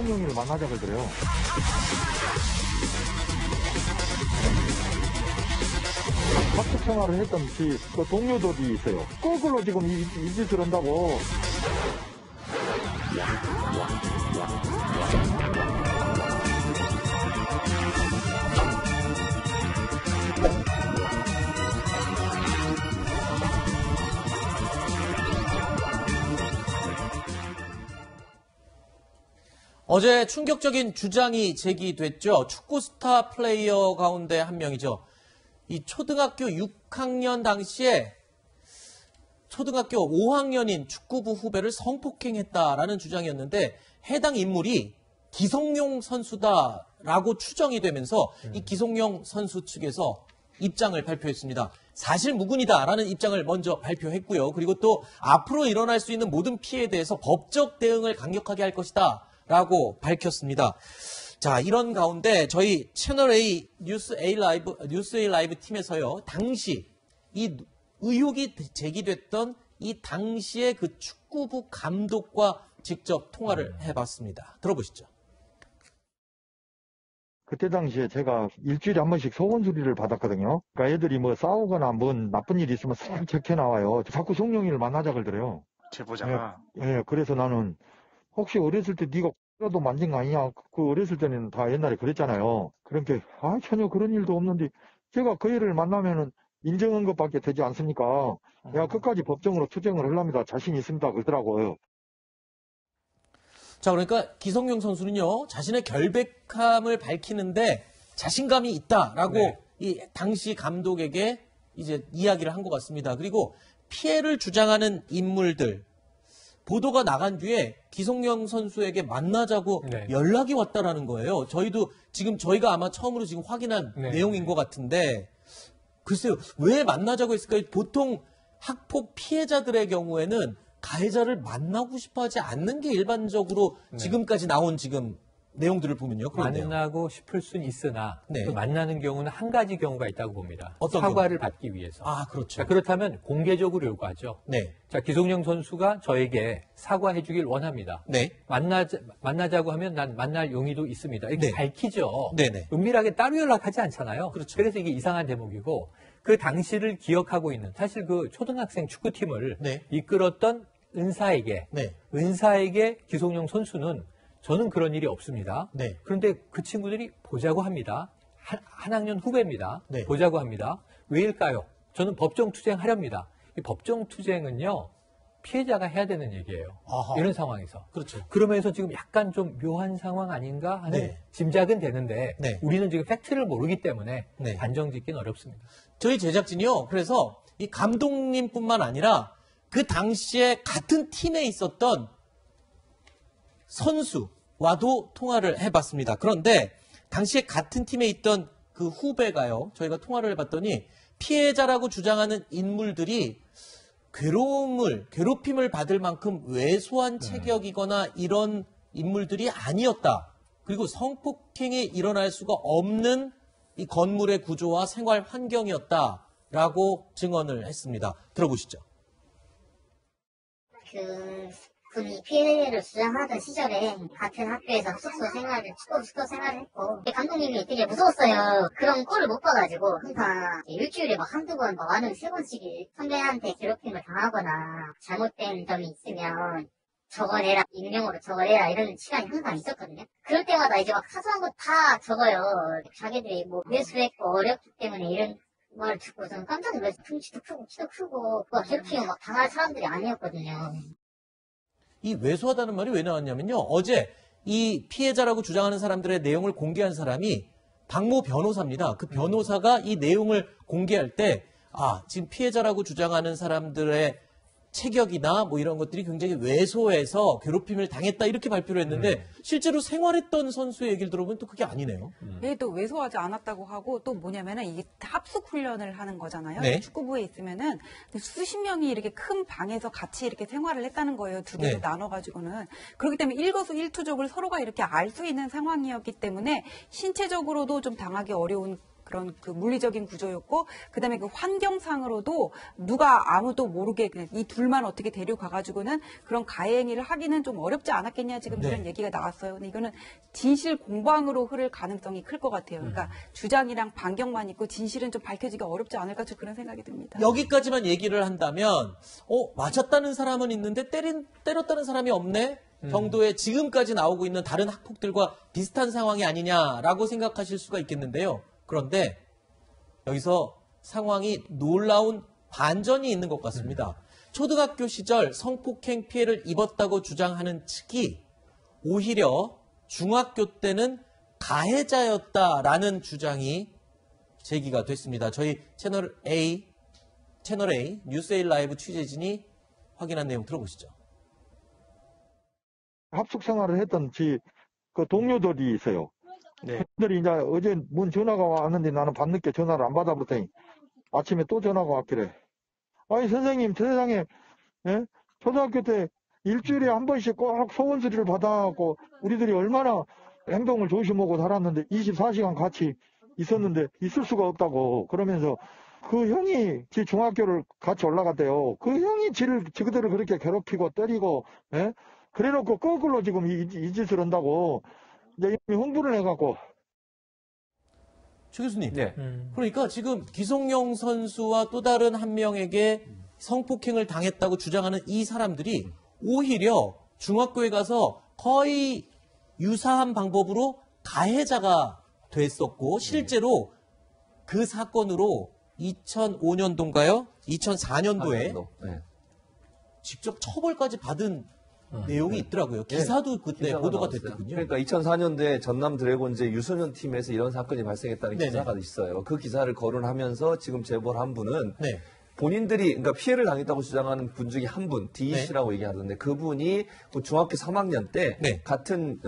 송영희를 만나자고 그래요. 학교 생활을 했던 그 동료들이 있어요. 거꾸로 지금 이 짓을 한다고. 어제 충격적인 주장이 제기됐죠. 축구 스타 플레이어 가운데 한 명이죠. 이 초등학교 6학년 당시에 초등학교 5학년인 축구부 후배를 성폭행했다라는 주장이었는데 해당 인물이 기성용 선수다라고 추정이 되면서 이 기성용 선수 측에서 입장을 발표했습니다. 사실 무근이다라는 입장을 먼저 발표했고요. 그리고 또 앞으로 일어날 수 있는 모든 피해에 대해서 법적 대응을 강력하게 할 것이다 라고 밝혔습니다. 자, 이런 가운데 저희 채널A 뉴스 A 라이브 팀에서요, 당시 이 의혹이 제기됐던 이 당시의 그 축구부 감독과 직접 통화를 해봤습니다. 들어보시죠. 그때 당시에 제가 일주일에 한 번씩 소원 수리를 받았거든요. 그러니까 애들이 뭐 싸우거나 뭔 나쁜 일이 있으면 싹 적혀 나와요. 자꾸 송영희를 만나자 그러더래요. 제보자가. 예, 그래서 나는 혹시 어렸을 때 네가 라도 만진 거 아니냐? 그 어렸을 때는 다 옛날에 그랬잖아요. 그러니까 전혀 그런 일도 없는데 제가 그 애를 만나면은 인정한 것밖에 되지 않습니까? 내가 끝까지 법정으로 투쟁을 하려니다. 자신 있습니다. 그러더라고요. 자, 그러니까 기성용 선수는요, 자신의 결백함을 밝히는데 자신감이 있다라고 네. 이 당시 감독에게 이제 이야기를 한 것 같습니다. 그리고 피해를 주장하는 인물들, 보도가 나간 뒤에 기성용 선수에게 만나자고 네. 연락이 왔다라는 거예요. 저희가 아마 처음으로 지금 확인한 네. 내용인 것 같은데, 글쎄요, 왜 만나자고 했을까요? 보통 학폭 피해자들의 경우에는 가해자를 만나고 싶어 하지 않는 게 일반적으로 지금까지 나온 지금 내용들을 보면요. 그런데요. 만나고 싶을 수는 있으나 네. 그 만나는 경우는 한 가지 경우가 있다고 봅니다. 어떤 사과를 받기 위해서. 아, 그렇죠. 자, 그렇다면 공개적으로 요구하죠. 네. 자, 기성용 선수가 저에게 사과해 주길 원합니다. 네. 만나자고 하면 난 만날 용의도 있습니다. 이렇게 네. 밝히죠. 네네. 은밀하게 따로 연락하지 않잖아요. 그렇죠. 그래서 이게 이상한 대목이고 그 당시를 기억하고 있는 사실 그 초등학생 축구팀을 네. 이끌었던 은사에게 기성용 선수는 저는 그런 일이 없습니다. 네. 그런데 그 친구들이 보자고 합니다. 한 학년 후배입니다. 네. 보자고 합니다. 왜일까요? 저는 법정 투쟁하렵니다. 이 법정 투쟁은요, 피해자가 해야 되는 얘기예요. 아하. 이런 상황에서. 그렇죠. 그러면서 지금 약간 좀 묘한 상황 아닌가 하는 네. 짐작은 되는데 네. 우리는 지금 팩트를 모르기 때문에 네. 단정 짓기는 어렵습니다. 저희 제작진이요. 그래서 이 감독님뿐만 아니라 그 당시에 같은 팀에 있었던 선수와도 통화를 해봤습니다. 그런데 당시에 같은 팀에 있던 그 후배가요. 저희가 통화를 해봤더니 피해자라고 주장하는 인물들이 괴롭힘을 받을 만큼 왜소한 체격이거나 이런 인물들이 아니었다. 그리고 성폭행이 일어날 수가 없는 이 건물의 구조와 생활 환경이었다라고 증언을 했습니다. 들어보시죠. 군이 피해를 주장하던 시절에 같은 학교에서 축구 생활을 했고 감독님이 되게 무서웠어요. 그런 꼴을 못 봐가지고 항상 일주일에 막 한두 번, 많으면 세 번씩 선배한테 괴롭힘을 당하거나 잘못된 점이 있으면 적어내라, 익명으로 적어내라 이런 시간이 항상 있었거든요. 그럴 때마다 이제 막 사소한 거 다 적어요. 자기들이 뭐 외수했고 어렵기 때문에 이런 말을 듣고 저는 깜짝 놀랐어요. 등치도 크고 키도 크고 괴롭히면 막 당할 사람들이 아니었거든요. 이 왜소하다는 말이 왜 나왔냐면요. 어제 이 피해자라고 주장하는 사람들의 내용을 공개한 사람이 박모 변호사입니다. 그 변호사가 이 내용을 공개할 때 지금 피해자라고 주장하는 사람들의 체격이나 뭐 이런 것들이 굉장히 왜소해서 괴롭힘을 당했다 이렇게 발표를 했는데 실제로 생활했던 선수의 얘기를 들어보면 또 그게 아니네요. 예, 또 왜소하지 않았다고 하고 또 뭐냐면은 이게 합숙 훈련을 하는 거잖아요. 네. 축구부에 있으면은 수십 명이 이렇게 큰 방에서 같이 이렇게 생활을 했다는 거예요. 두 개로 네. 나눠가지고는. 그렇기 때문에 일거수일투족을 서로가 이렇게 알 수 있는 상황이었기 때문에 신체적으로도 좀 당하기 어려운 그런 그 물리적인 구조였고, 그다음에 그 환경상으로도 누가 아무도 모르게 그냥 이 둘만 어떻게 데려가가지고는 그런 가해 행위를 하기는 좀 어렵지 않았겠냐 지금 네. 이런 얘기가 나왔어요. 근데 이거는 진실 공방으로 흐를 가능성이 클 것 같아요. 그러니까 주장이랑 반경만 있고 진실은 좀 밝혀지기 어렵지 않을까 저 그런 생각이 듭니다. 여기까지만 얘기를 한다면 맞았다는 사람은 있는데 때렸다는 사람이 없네 정도의 지금까지 나오고 있는 다른 학폭들과 비슷한 상황이 아니냐라고 생각하실 수가 있겠는데요. 그런데 여기서 상황이 놀라운 반전이 있는 것 같습니다. 초등학교 시절 성폭행 피해를 입었다고 주장하는 측이 오히려 중학교 때는 가해자였다라는 주장이 제기가 됐습니다. 저희 채널 A 뉴스에일 라이브 취재진이 확인한 내용 들어보시죠. 합숙 생활을 했던 그 동료들이 있어요. 네. 그들이 이제 어제 뭔 전화가 왔는데 나는 밤늦게 전화를 안 받아버렸더니 아침에 또 전화가 왔길래 아니 선생님 세상에 예? 초등학교 때 일주일에 한 번씩 꼭 소원수리를 받아갖고 우리들이 얼마나 행동을 조심하고 살았는데 24시간 같이 있었는데 있을 수가 없다고 그러면서 그 형이 지 중학교를 같이 올라갔대요. 그 형이 지그들을 그렇게 괴롭히고 때리고 예? 그래놓고 거꾸로 지금 이 짓을 한다고 이제 이미 흥분을 해갖고. 최 교수님. 네. 그러니까 지금 기성용 선수와 또 다른 한 명에게 성폭행을 당했다고 주장하는 이 사람들이 오히려 중학교에 가서 거의 유사한 방법으로 가해자가 됐었고 실제로 그 사건으로 2005년도인가요? 2004년도에 네. 직접 처벌까지 받은 내용이 있더라고요. 기사도 그때 기사가 보도가 나왔어요. 됐거든요. 그러니까 2004년도에 전남 드래곤즈 유소년 팀에서 이런 사건이 발생했다는 네네. 기사가 있어요. 그 기사를 거론하면서 지금 제보를 한 분은 네. 본인들이 그러니까 피해를 당했다고 주장하는 분 중에 한 분, D 씨라고 얘기하던데 그분이 그 중학교 3학년 때 네. 같은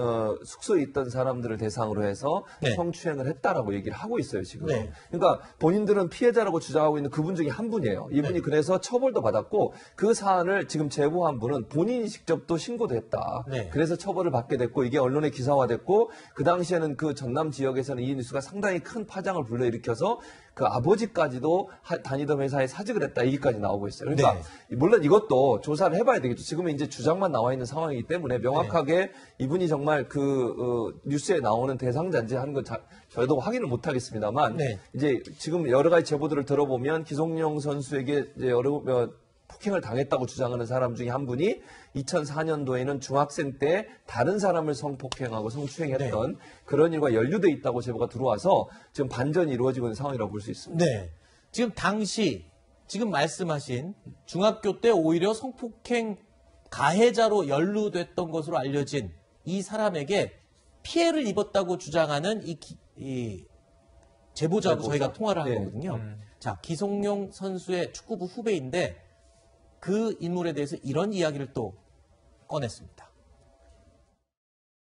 숙소에 있던 사람들을 대상으로 해서 네. 성추행을 했다라고 얘기를 하고 있어요 지금. 네. 그러니까 본인들은 피해자라고 주장하고 있는 그분 중에 한 분이에요. 이분이 네. 그래서 처벌도 받았고 그 사안을 지금 제보한 분은 본인이 직접 또 신고도 했다. 네. 그래서 처벌을 받게 됐고 이게 언론에 기사화됐고 그 당시에는 그 전남 지역에서는 이 뉴스가 상당히 큰 파장을 불러일으켜서 그 아버지까지도 다니던 회사에 사직을 했다 얘기까지 나오고 있어요. 그러니까 물론 이것도 조사를 해봐야 되겠죠. 지금은 이제 주장만 나와 있는 상황이기 때문에 명확하게 이분이 정말 그 뉴스에 나오는 대상자인지 하는 건 저희도 확인을 못 하겠습니다만 네. 이제 지금 여러 가지 제보들을 들어보면 기성용 선수에게 이제 폭행을 당했다고 주장하는 사람 중에 한 분이 2004년도에는 중학생 때 다른 사람을 성폭행하고 성추행했던 그런 일과 연루돼 있다고 제보가 들어와서 지금 반전이 이루어지고 있는 상황이라고 볼 수 있습니다. 네. 지금 당시 지금 말씀하신 중학교 때 오히려 성폭행 가해자로 연루됐던 것으로 알려진 이 사람에게 피해를 입었다고 주장하는 이 제보자하고 저희가 통화를 한 거거든요. 자, 기성용 선수의 축구부 후배인데 그 인물에 대해서 이런 이야기를 또 꺼냈습니다.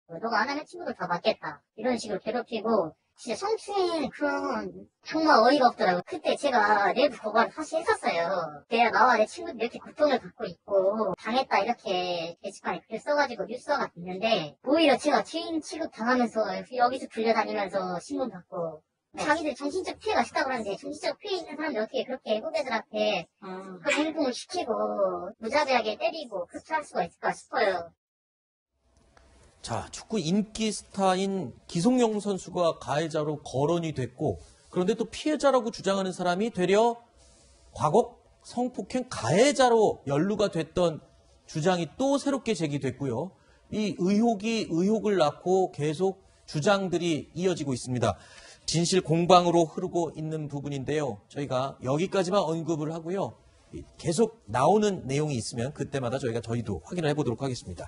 너가 안 하면 친구들 다 맞겠다. 이런 식으로 괴롭히고 진짜 성추행 그런 정말 어이가 없더라고요. 그때 제가 내부 고발을 사실 했었어요. 내가 나와 내 친구들 이렇게 고통을 받고 있고 당했다 이렇게 게시판에 글 써가지고 뉴스가 됐는데 오히려 제가 죄인 취급 당하면서 여기서 불려다니면서 신문받고 자기들 정신적 피해가 있다고 하는데 정신적 피해 있는 사람들 어떻게 그렇게 후배들한테 그 행동을 시키고 무자비하게 때리고 그렇게 할 수가 있을까 싶어요. 자, 축구 인기 스타인 기성용 선수가 가해자로 거론이 됐고 그런데 또 피해자라고 주장하는 사람이 되려 과거 성폭행 가해자로 연루가 됐던 주장이 또 새롭게 제기됐고요. 이 의혹이 의혹을 낳고 계속 주장들이 이어지고 있습니다. 진실 공방으로 흐르고 있는 부분인데요. 저희가 여기까지만 언급을 하고요. 계속 나오는 내용이 있으면 그때마다 저희도 확인을 해보도록 하겠습니다.